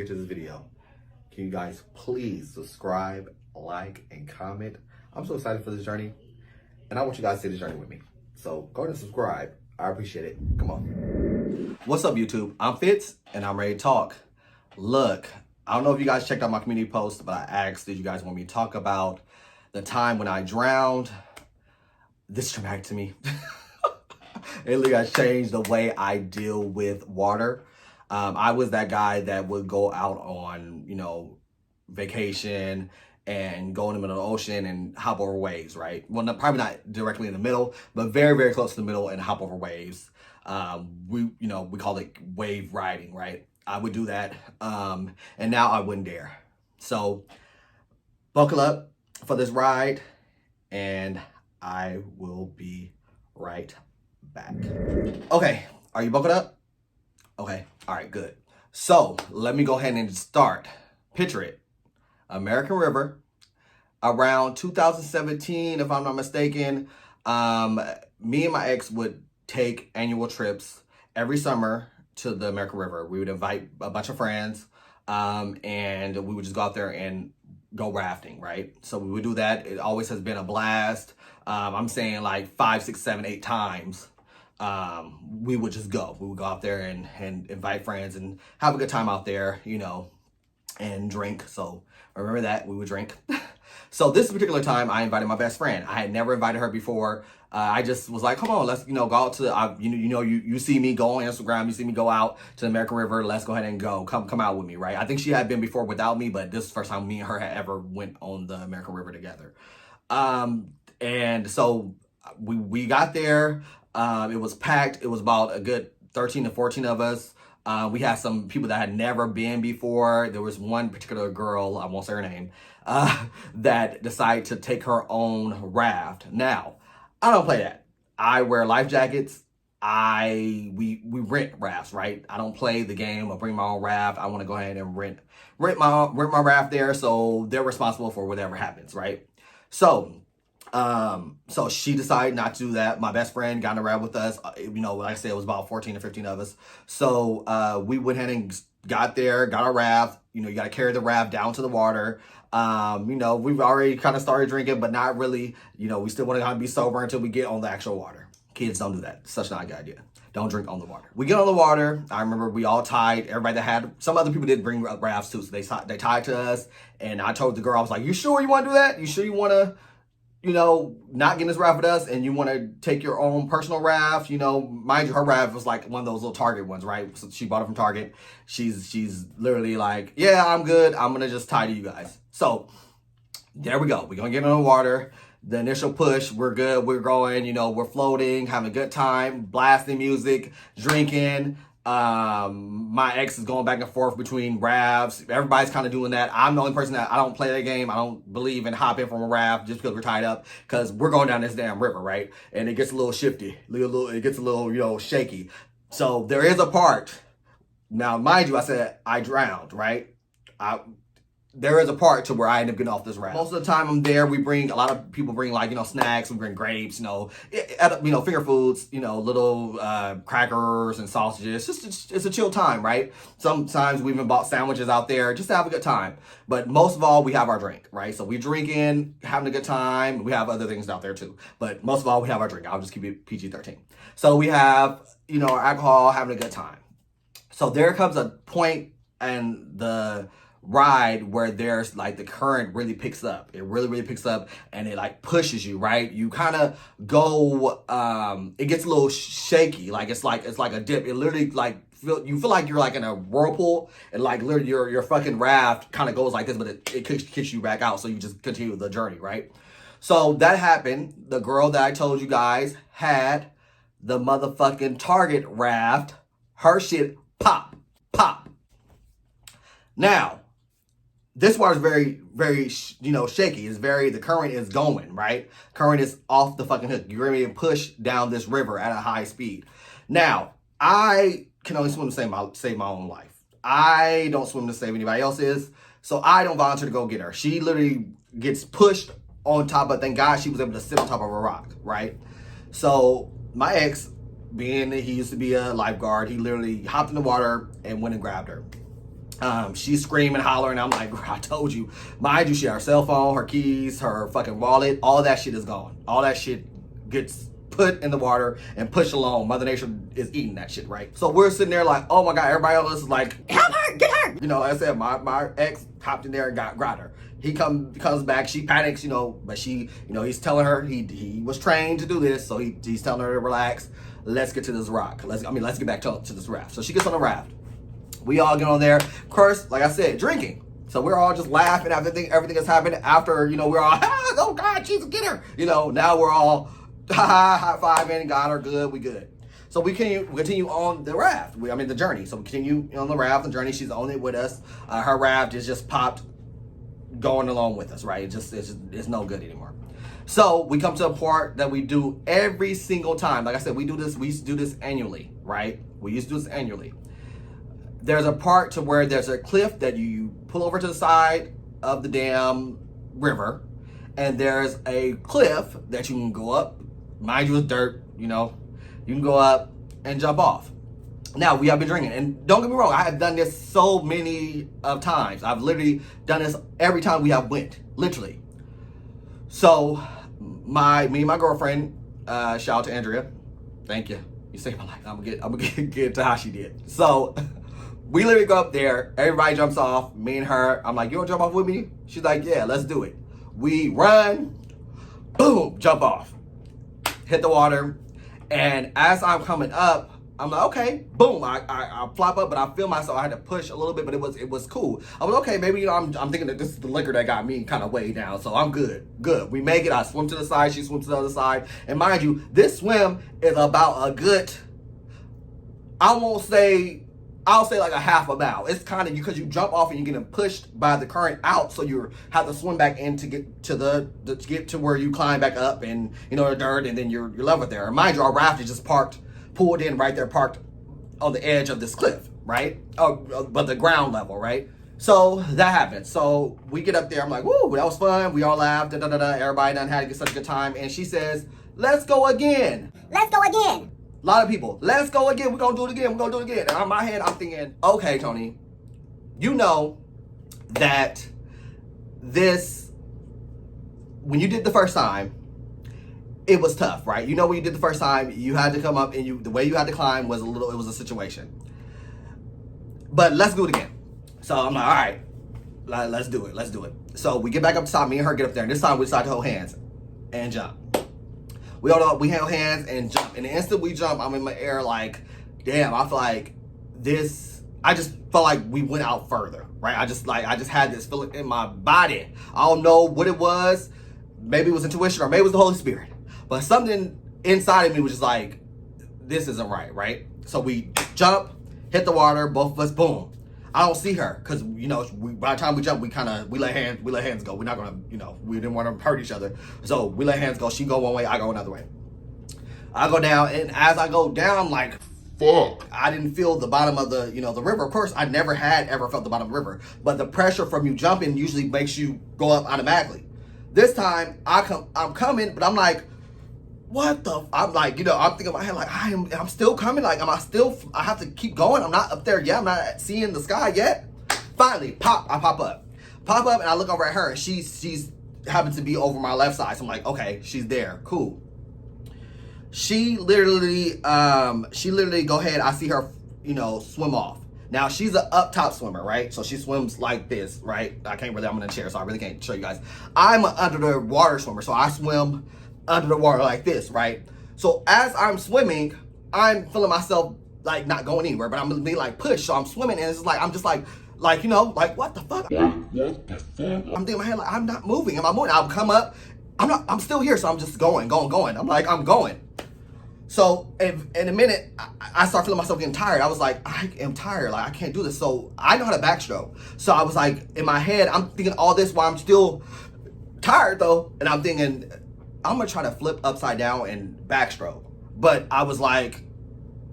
get to this video, can you guys please subscribe, like, and comment? I'm so excited for this journey, and I want you guys to see this journey with me. So go ahead and subscribe. I appreciate it. Come on. What's up, YouTube? I'm Fitz, and I'm ready to talk. Look, I don't know if you guys checked out my community post, but I asked, did you guys want me to talk about the time when I drowned? This is traumatic to me. It literally has changed the way I deal with water. I was that guy that would go out on, vacation and go in the middle of the ocean and hop over waves, right? Well, probably not directly in the middle, but very, very close to the middle and hop over waves. We call it wave riding, right? I would do that. And now I wouldn't dare. So buckle up for this ride and I will be right back. Okay, are you buckled up? Okay, all right, good. So let me go ahead and start. Picture it. American River, around 2017, if I'm not mistaken, me and my ex would take annual trips every summer to the American River. We would invite a bunch of friends, and we would just go out there and go rafting, right? So we would do that. It always has been a blast. I'm saying like 5, 6, 7, 8 times. We would just go. We would go out there and invite friends and have a good time out there, and drink. So remember that, we would drink. So this particular time, I invited my best friend. I had never invited her before. I just was like, come on, let's, go out to, you see me go on Instagram, you see me go out to the American River, let's go ahead and go, come out with me, right? I think she had been before without me, but this is the first time me and her had ever went on the American River together. And so we got there, it was packed. It was about a good 13 to 14 of us. We had some people that had never been before. There was one particular girl, I won't say her name, that decided to take her own raft. Now, I don't play that. I wear life jackets. We rent rafts, right? I don't play the game or bring my own raft. I want to go ahead and rent my raft there, so they're responsible for whatever happens, right? So she decided not to do that. My best friend got in a raft with us. Like I said, it was about 14 or 15 of us. So we went ahead and got there, got our raft. You got to carry the raft down to the water. We've already kind of started drinking, but not really. We still want to be sober until we get on the actual water. Kids, don't do that. It's such not a good idea. Don't drink on the water. We get on the water. I remember we all tied. Everybody that had, some other people did bring rafts too. So they tied to us. And I told the girl, I was like, you sure you want to do that? You sure you want to, not get in this raft with us and you want to take your own personal raft? Mind you, her raft was like one of those little Target ones, right? So she bought it from Target. She's literally like, yeah, I'm good. I'm going to just tie to you guys. So there we go. We're going to get in the water. The initial push, we're good. We're going, we're floating, having a good time, blasting music, drinking. My ex is going back and forth between rafts. Everybody's kind of doing that. I'm the only person that I don't play that game. I don't believe in hopping from a raft just because we're tied up, because we're going down this damn river, right? And it gets a little shifty, it gets a little, shaky. So there is a part. Now, mind you, I said I drowned, right? There is a part to where I end up getting off this raft. Most of the time I'm there, a lot of people bring like, snacks, we bring grapes, finger foods, little crackers and sausages. It's a chill time, right? Sometimes we even bought sandwiches out there just to have a good time. But most of all, we have our drink, right? So we drinking, having a good time. We have other things out there too. But most of all, we have our drink. I'll just keep it PG-13. So we have, our alcohol, having a good time. So there comes a point in the ride where there's like the current really picks up. It really picks up and it like pushes you, right? You kind of go, it gets a little shaky. Like it's like a dip. It literally like you feel like you're like in a whirlpool and like literally your fucking raft kind of goes like this, but it kicks you back out. So you just continue the journey, right? So that happened. The girl that I told you guys had the motherfucking Target raft. Her shit pop. Now, this water is very, very, shaky. The current is going, right? Current is off the fucking hook. You're going to push down this river at a high speed. Now, I can only swim to save my own life. I don't swim to save anybody else's. So I don't volunteer to go get her. She literally gets pushed on top, but thank God she was able to sit on top of a rock, right? So my ex, being that he used to be a lifeguard, he literally hopped in the water and went and grabbed her. She's screaming, hollering. I'm like, I told you. Mind you, she had her cell phone, her keys, her fucking wallet. All that shit is gone. All that shit gets put in the water and pushed along. Mother Nature is eating that shit, right? So we're sitting there like, oh my God, everybody else is like, help her, get her. You know, like I said, my ex hopped in there and got her. He comes back, she panics, but she, he's telling her he was trained to do this, so he's telling her to relax. Let's get to this rock. Let's get back to this raft. So she gets on the raft. We all get on there. Of course, like I said, drinking. So we're all just laughing after everything has happened. After, we're all, oh God, Jesus, get her. Now we're all high-fiving, got her, good, we good. So we continue on the raft. The journey. So we continue on the raft, the journey. She's on it with us. Her raft is just popped, going along with us, right? It's no good anymore. So we come to a part that we do every single time. Like I said, we used to do this annually, right? We used to do this annually. There's a part to where there's a cliff that you pull over to the side of the damn river, and there's a cliff that you can go up. Mind you, it's dirt, you can go up and jump off. Now, we have been drinking, and don't get me wrong, I have done this so many of times. I've literally done this every time we have went, literally. So, me and my girlfriend, shout out to Andrea, thank you. You saved my life. I'm gonna get to how she did. So, we literally go up there, everybody jumps off, me and her. I'm like, you wanna jump off with me? She's like, yeah, let's do it. We run, boom, jump off, hit the water, and as I'm coming up, I'm like, okay, boom, I flop up, but I feel myself. I had to push a little bit, but it was cool. I was okay, maybe I'm thinking that this is the liquor that got me kind of way down, so I'm good. We make it. I swim to the side, she swims to the other side, and mind you, this swim is about a good, I'll say like a half a mile. It's kind of because you jump off and you're getting pushed by the current out, so you have to swim back in to get to where you climb back up and the dirt, and then you're level there. And mind you, our raft is just pulled in right there, parked on the edge of this cliff, right? But the ground level, right? So that happened. So we get up there. I'm like, woo, that was fun. We all laughed. Everybody done had such a good time. And she says, let's go again. Let's go again. A lot of people, let's go again. We're going to do it again. We're going to do it again. And on my head, I'm thinking, okay, Tony, you know that when you did the first time, it was tough, right? When you did the first time, you had to come up and the way you had to climb was it was a situation. But let's do it again. So I'm like, all right, let's do it. So we get back up to top, me and her get up there, and this time we decide to hold hands and jump. We held hands and jump. And the instant we jump, I'm in my air like, damn, I feel like I just felt like we went out further, right? I just had this feeling in my body. I don't know what it was. Maybe it was intuition or maybe it was the Holy Spirit. But something inside of me was just like, this isn't right? So we jump, hit the water, both of us, boom. I don't see her because by the time we jump, we let hands go. We're not gonna, we didn't want to hurt each other, so we let hands go. She go one way, I go another way. I go down, and as I go down, I'm like, fuck. I didn't feel the bottom of the river. Of course, I never had ever felt the bottom of the river, but the pressure from you jumping usually makes you go up automatically. This time, I'm coming, but I'm like, what the? I'm like, I'm thinking in my head like, I'm still coming. Like, I have to keep going. I'm not up there yet. I'm not seeing the sky yet. Finally, I pop up, and I look over at her, and she's happens to be over my left side. So I'm like, okay, she's there, cool. She literally go ahead. I see her, swim off. Now she's an up top swimmer, right? So she swims like this, right? I'm in a chair, so I really can't show you guys. I'm an under the water swimmer, so I swim under the water like this, right? So as I'm swimming, I'm feeling myself like not going anywhere, but I'm being like pushed. So I'm swimming, and it's like I'm just like what the fuck? I'm thinking in my head like, I'm not moving. Am I moving? I'll come up. I'm still here. So I'm just going. I'm like, I'm going. So in a minute, I start feeling myself getting tired. I was like, I am tired. Like, I can't do this. So I know how to backstroke. So I was like, in my head, I'm thinking all this while I'm still tired though. And I'm thinking, I'm gonna try to flip upside down and backstroke. But I was like,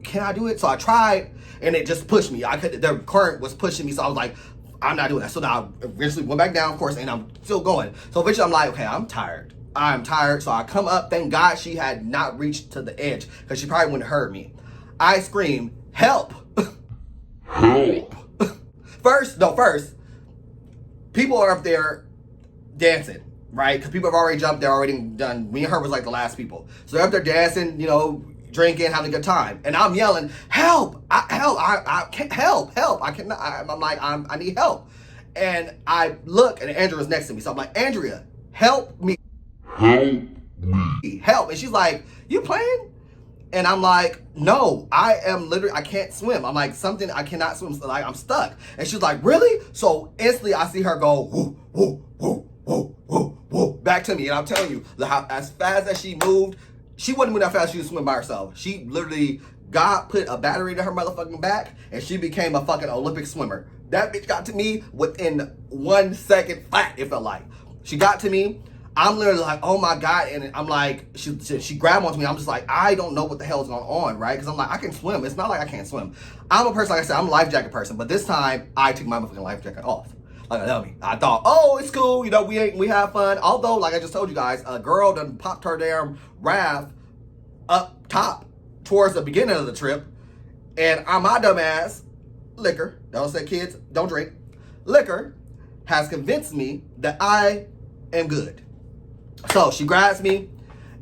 can I do it? So I tried, and it just pushed me. The current was pushing me, so I was like, I'm not doing that. So now I eventually went back down, of course, and I'm still going. So eventually I'm like, okay, I'm tired. So I come up. Thank God she had not reached to the edge, because she probably wouldn't have heard me. I scream, help. Help. first, people are up there dancing, right? Because people have already jumped, they're already done. Me and her was like the last people. So they're up there dancing, you know, drinking, having a good time. And I'm yelling, help, I can't help, I cannot, I'm like, I need help. And I look and Andrea's next to me. So I'm like, Andrea, help me. Help. And she's like, you playing? And I'm like, no, I am literally, I can't swim. I'm like, something, I cannot swim. So like, I'm stuck. And she's like, really? So instantly I see her go, whoo, whoo, whoo, whoo, whoo, whoo, back to me. And I'm telling you, as fast as she moved, she wouldn't move that fast. She was swimming by herself. She literally, God put a battery to her motherfucking back and she became a fucking Olympic swimmer. That bitch got to me within 1 second flat, it felt like. She got to me. I'm literally like, oh my God. And I'm like, she grabbed onto me. I'm just like, I don't know what the hell is going on, right? Because I'm like, I can swim. It's not like I can't swim. I'm a person, like I said, I'm a life jacket person. But this time, I took my motherfucking life jacket off. Like a dummy. I thought, oh, it's cool. You know, we have fun. Although, like I just told you guys, a girl done popped her damn raft up top towards the beginning of the trip. And my dumb ass, liquor, don't say kids, don't drink, liquor, has convinced me that I am good. So she grabs me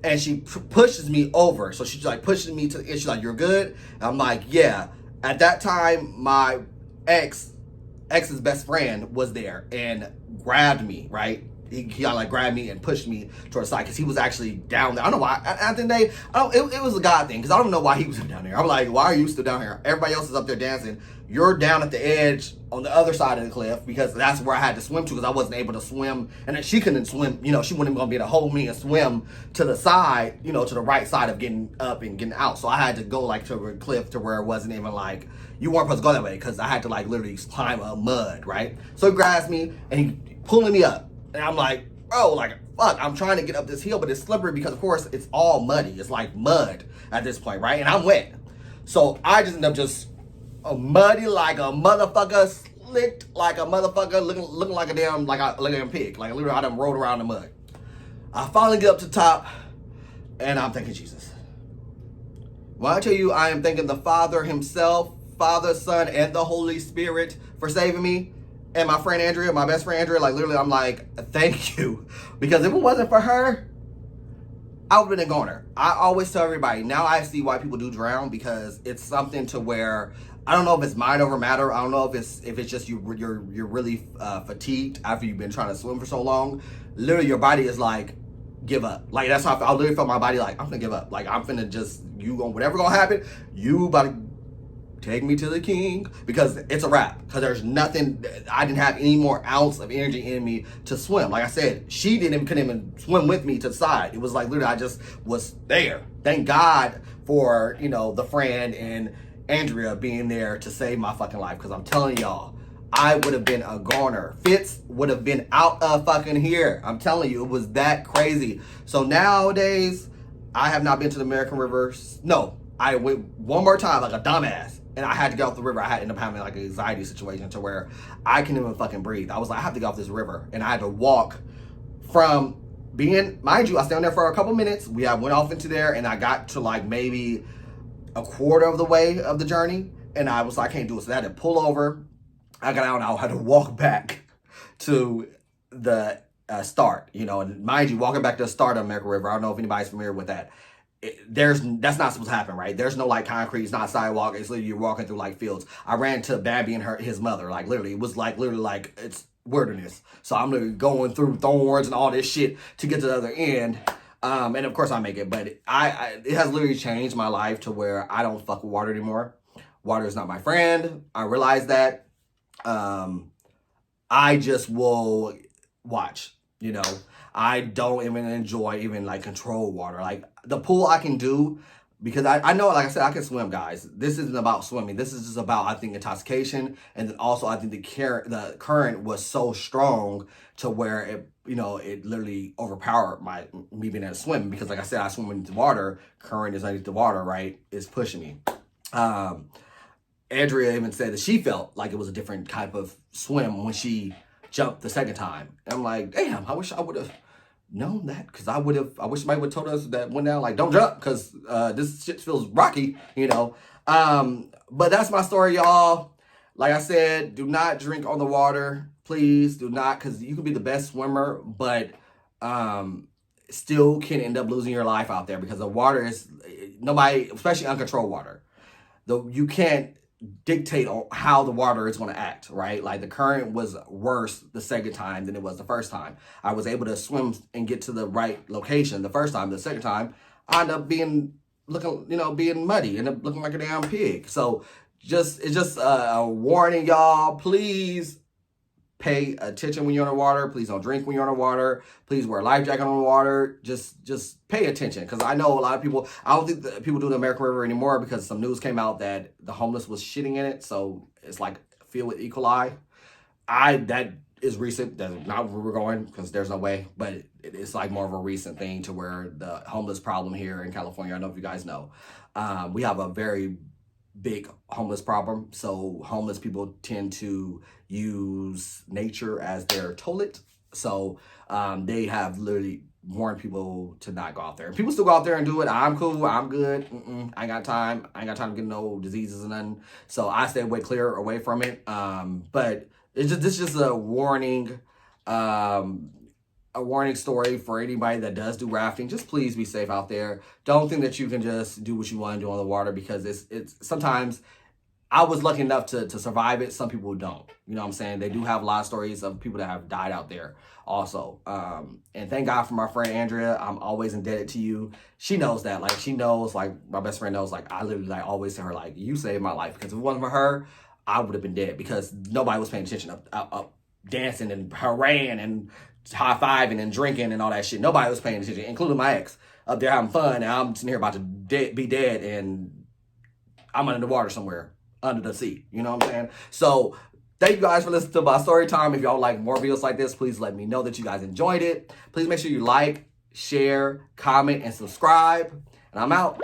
and she pushes me over. So she's like pushing me to the end. She's like, you're good? And I'm like, yeah. At that time, my ex's best friend was there and grabbed me, right? He like grabbed me and pushed me towards the side because he was actually down there. I don't know why. At the end of the day, it was a God thing because I don't know why he was down there. I'm like, why are you still down here? Everybody else is up there dancing. You're down at the edge on the other side of the cliff because that's where I had to swim to because I wasn't able to swim. And then she couldn't swim. You know, she wasn't going to be able to hold me and swim to the side, you know, to the right side of getting up and getting out. So I had to go like to a cliff to where it wasn't even like, you weren't supposed to go that way because I had to like literally climb up mud, right? So he grabs me and he pulling me up. And I'm like, bro, like, fuck, I'm trying to get up this hill, but it's slippery because, of course, it's all muddy. It's like mud at this point, right? And I'm wet. So I just end up just muddy like a motherfucker, slicked like a motherfucker, looking like a damn pig. Like, literally, I done rolled around in the mud. I finally get up to the top, and I'm thanking Jesus. When I tell you I am thanking the Father himself, Father, Son, and the Holy Spirit for saving me, and my friend Andrea, my best friend Andrea, like literally I'm like, thank you. Because if it wasn't for her, I would have been a goner. I always tell everybody, now I see why people do drown because it's something to where, I don't know if it's mind over matter. I don't know if it's just you're really fatigued after you've been trying to swim for so long. Literally your body is like, give up. Like that's how I literally felt my body like, I'm gonna give up. Like I'm finna just, whatever gonna happen, you about to take me to the king because it's a wrap. Because there's nothing, I didn't have any more ounce of energy in me to swim. Like I said, she couldn't even swim with me to the side. It was like literally I just was there. Thank God for, you know, the friend and Andrea being there to save my fucking life. Because I'm telling y'all, I would have been a goner. Fitz would have been out of fucking here. I'm telling you, it was that crazy. So nowadays, I have not been to the American River. No, I went one more time like a dumbass. And I had to get off the river. I had to end up having like an anxiety situation to where I couldn't even fucking breathe. I was like, I have to get off this river. And I had to walk from being, mind you, I stayed there for a couple minutes. I went off into there and I got to like maybe a quarter of the way of the journey. And I was like, I can't do it. So I had to pull over. I got out and I had to walk back to the start, you know, and mind you, walking back to the start of American River. I don't know if anybody's familiar with that. That's not supposed to happen, right? There's no like concrete, it's not sidewalk, it's literally you're walking through like fields. I ran to Bambi and his mother, like literally, it was like literally like it's wilderness. So I'm literally going through thorns and all this shit to get to the other end. And of course I make it, but it has literally changed my life to where I don't fuck with water anymore. Water is not my friend. I realize that. I just will watch, you know. I don't even enjoy even like controlled water. Like the pool I can do because I know, like I said, I can swim, guys. This isn't about swimming. This is just about, I think, intoxication. And then also I think the current was so strong to where it, you know, it literally overpowered me being able to swim because like I said, I swim underneath the water. Current is underneath the water, right? It's pushing me. Andrea even said that she felt like it was a different type of swim when she jumped the second time. And I'm like, damn, I wish I would have known that because I wish somebody would have told us that went down like don't jump because this shit feels rocky, you know. But that's my story, y'all. Like I said, do not drink on the water. Please do not, because you can be the best swimmer, but um, still can end up losing your life out there because the water is nobody, especially uncontrolled water. You can't dictate on how the water is going to act, right? Like the current was worse the second time than it was the first time. I was able to swim and get to the right location the first time. The second time, I ended up being muddy and looking like a damn pig. So it's just a warning, y'all. Please pay attention when you're underwater. Please don't drink when you're underwater. Please wear a life jacket on the water. Just pay attention, because I know a lot of people, I don't think that people do the American River anymore because some news came out that the homeless was shitting in it. So it's like filled with E. coli. That is recent. That's not where we're going because there's no way. But it's like more of a recent thing to where the homeless problem here in California, I don't know if you guys know, we have a very big homeless problem. So homeless people tend to use nature as their toilet. So they have literally warned people to not go out there. People still go out there and do it. I'm cool. I'm good. I ain't got time. I ain't got time to get no diseases and nothing. So I stay away from it. But this is just a warning. A warning story for anybody that does do rafting. Just please be safe out there. Don't think that you can just do what you want to do on the water, because it's sometimes, I was lucky enough to survive it. Some people don't. You know what I'm saying? They do have a lot of stories of people that have died out there also. And thank God for my friend Andrea. I'm always indebted to you. She knows that. Like, she knows, like, my best friend knows, like, I literally like always tell her, like, you saved my life. Because if it wasn't for her, I would have been dead, because nobody was paying attention up dancing and hurraying and high-fiving and drinking and all that shit. Nobody was paying attention, including my ex, up there having fun, and I'm sitting here about to be dead, and I'm under the water somewhere, under the sea. You know what I'm saying? So thank you guys for listening to my story time. If y'all like more videos like this, please let me know that you guys enjoyed it. Please make sure you like, share, comment, and subscribe. And I'm out.